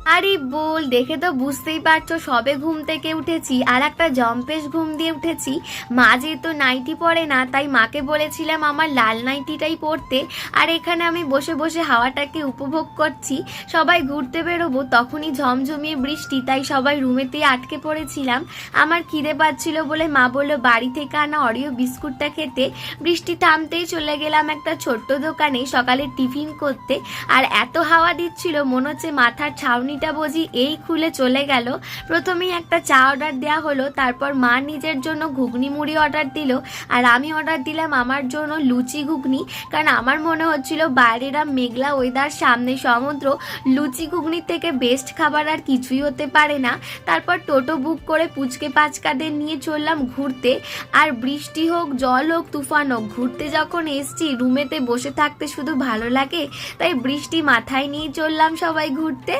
আরে বল, দেখে তো বুঝতেই পারছো সবে ঘুম থেকে উঠেছি, আর একটা জম্পেশ ঘুম দিয়ে উঠেছি। মা যেহেতু নাইটি পরে না, তাই মাকে বলেছিলাম আমার লাল নাইটিটাই পরতে। আর এখানে আমি বসে বসে হাওয়াটাকে উপভোগ করছি। সবাই ঘুরতে বেরোবো, তখনই ঝমঝমিয়ে বৃষ্টি, তাই সবাই রুমেতেই আটকে পড়েছিলাম। আমার খিদে পাচ্ছিল বলে মা বললো বাড়ি থেকে আনা অরিও বিস্কুটটা খেতে। বৃষ্টি থামতেই চলে গেলাম একটা ছোট্ট দোকানে সকালে টিফিন করতে। আর এত হাওয়া দিচ্ছিল মনে হচ্ছে মাথার ছাউনিটা বুঝি এই খুলে চলে গেল। প্রথমেই একটা চা অর্ডার দেওয়া হলো, তারপর মা নিজের জন্য ঘুগনি মুড়ি অর্ডার দিল, আর আমি অর্ডার দিলাম আমার জন্য লুচি ঘুগনি। কারণ আমার মনে হচ্ছিল বাইরের মেঘলা ওয়েদার, সামনে সমুদ্র, লুচি ঘুগনির থেকে বেস্ট খাবার আর কিছুই হতে পারে না। তারপর টোটো বুক করে পুচকে পাচকাদের নিয়ে চললাম ঘুরতে। আর বৃষ্টি হোক, জল হোক, তুফান হোক, ঘুরতে যখন এসছি রুমেতে বসে থাকতে শুধু ভালো লাগে, তাই বৃষ্টি মাথায় নিয়ে চললাম সবাই ঘুরতে।